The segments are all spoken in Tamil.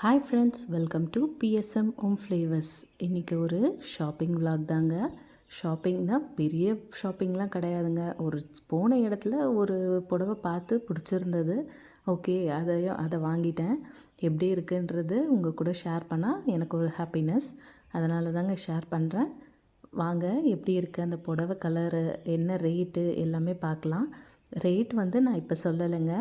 Hi friends, welcome to BSM home flavours. இன்றைக்கி ஒரு ஷாப்பிங் விலாக் தாங்க. ஷாப்பிங்னா பெரிய ஷாப்பிங்லாம் கிடையாதுங்க. ஒரு போன இடத்துல ஒரு புடவை பார்த்து பிடிச்சிருந்தது. ஓகே, அதை வாங்கிட்டேன். எப்படி இருக்குன்றது உங்கள் கூட ஷேர் பண்ணால் எனக்கு ஒரு ஹாப்பினஸ். அதனால தாங்க ஷேர் பண்ணுறேன். வாங்க, எப்படி இருக்குது அந்த புடவை கலரு, என்ன ரேட்டு எல்லாமே பார்க்கலாம். ரேட் வந்து நான் இப்போ சொல்லலைங்க.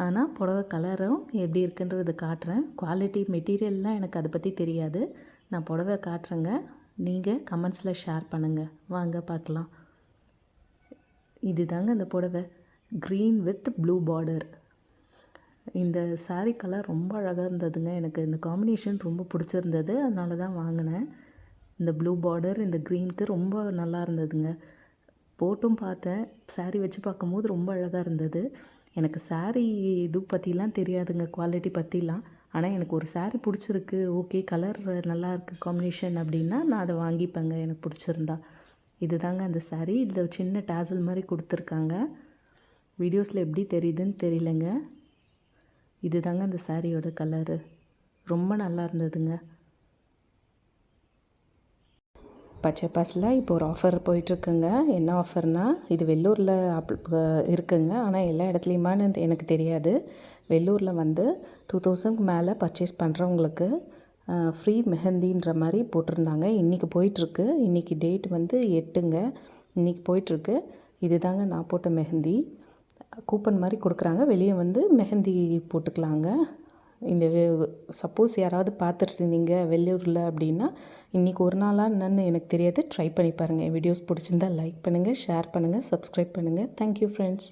ஆனால் புடவை கலரும் எப்படி இருக்குன்றது காட்டுறேன். குவாலிட்டி மெட்டீரியல்லாம் எனக்கு அதை பற்றி தெரியாது. நான் புடவை காட்டுறேங்க. நீங்கள் கமெண்ட்ஸில் ஷேர் பண்ணுங்கள். வாங்க பார்க்கலாம். இது தாங்க அந்த புடவை. Green with blue border. இந்த சாரீ கலர் ரொம்ப அழகாக இருந்ததுங்க. எனக்கு இந்த காம்பினேஷன் ரொம்ப பிடிச்சிருந்தது. அதனால தான் வாங்கினேன். இந்த ப்ளூ பார்டர் இந்த க்ரீனுக்கு ரொம்ப நல்லா இருந்ததுங்க. போட்டும் பார்த்தேன். சாரீ வச்சு பார்க்கும்போது ரொம்ப அழகாக இருந்தது. எனக்கு சாரீ இது பற்றிலாம் தெரியாதுங்க, குவாலிட்டி பற்றிலாம். ஆனால் எனக்கு ஒரு சாரீ பிடிச்சிருக்கு, ஓகே கலர் நல்லா இருக்குது காம்பினேஷன் அப்படின்னா நான் அதை வாங்கிப்பேங்க எனக்கு பிடிச்சிருந்தா. இது தாங்க அந்த சாரீ. இதில் சின்ன டேசல் மாதிரி கொடுத்துருக்காங்க. வீடியோஸில் எப்படி தெரியுதுன்னு தெரியலங்க. இது தாங்க அந்த சாரியோட கலரு. ரொம்ப நல்லா இருந்ததுங்க. பச்சை பாஸில் இப்போ ஒரு ஆஃபர் போயிட்டுருக்குங்க. என்ன ஆஃபர்னால், இது வெள்ளூரில் இருக்குங்க. ஆனால் எல்லா இடத்துலையுமான்னு எனக்கு தெரியாது. வெள்ளூரில் வந்து 2000 மேலே பர்ச்சேஸ் பண்ணுறவங்களுக்கு ஃப்ரீ மெஹந்தின்ற மாதிரி போட்டிருந்தாங்க. இன்றைக்கி போயிட்டுருக்கு. இன்றைக்கி டேட் வந்து 8ங்க. இன்றைக்கி போயிட்டுருக்கு. இது தாங்க நான் போட்ட மெஹந்தி. கூப்பன் மாதிரி கொடுக்குறாங்க. வெளியே வந்து மெஹந்தி போட்டுக்கலாங்க. இந்த சப்போஸ் யாராவது பார்த்துட்டு இருந்தீங்க வெள்ளூரில் அப்படின்னா, இன்றைக்கி ஒரு நாளாக என்னன்னு எனக்கு தெரியாது. ட்ரை பண்ணி பாருங்கள். என் வீடியோஸ் பிடிச்சிருந்தால் லைக் பண்ணுங்கள், ஷேர் பண்ணுங்கள், சப்ஸ்கிரைப் பண்ணுங்கள். Thank you friends.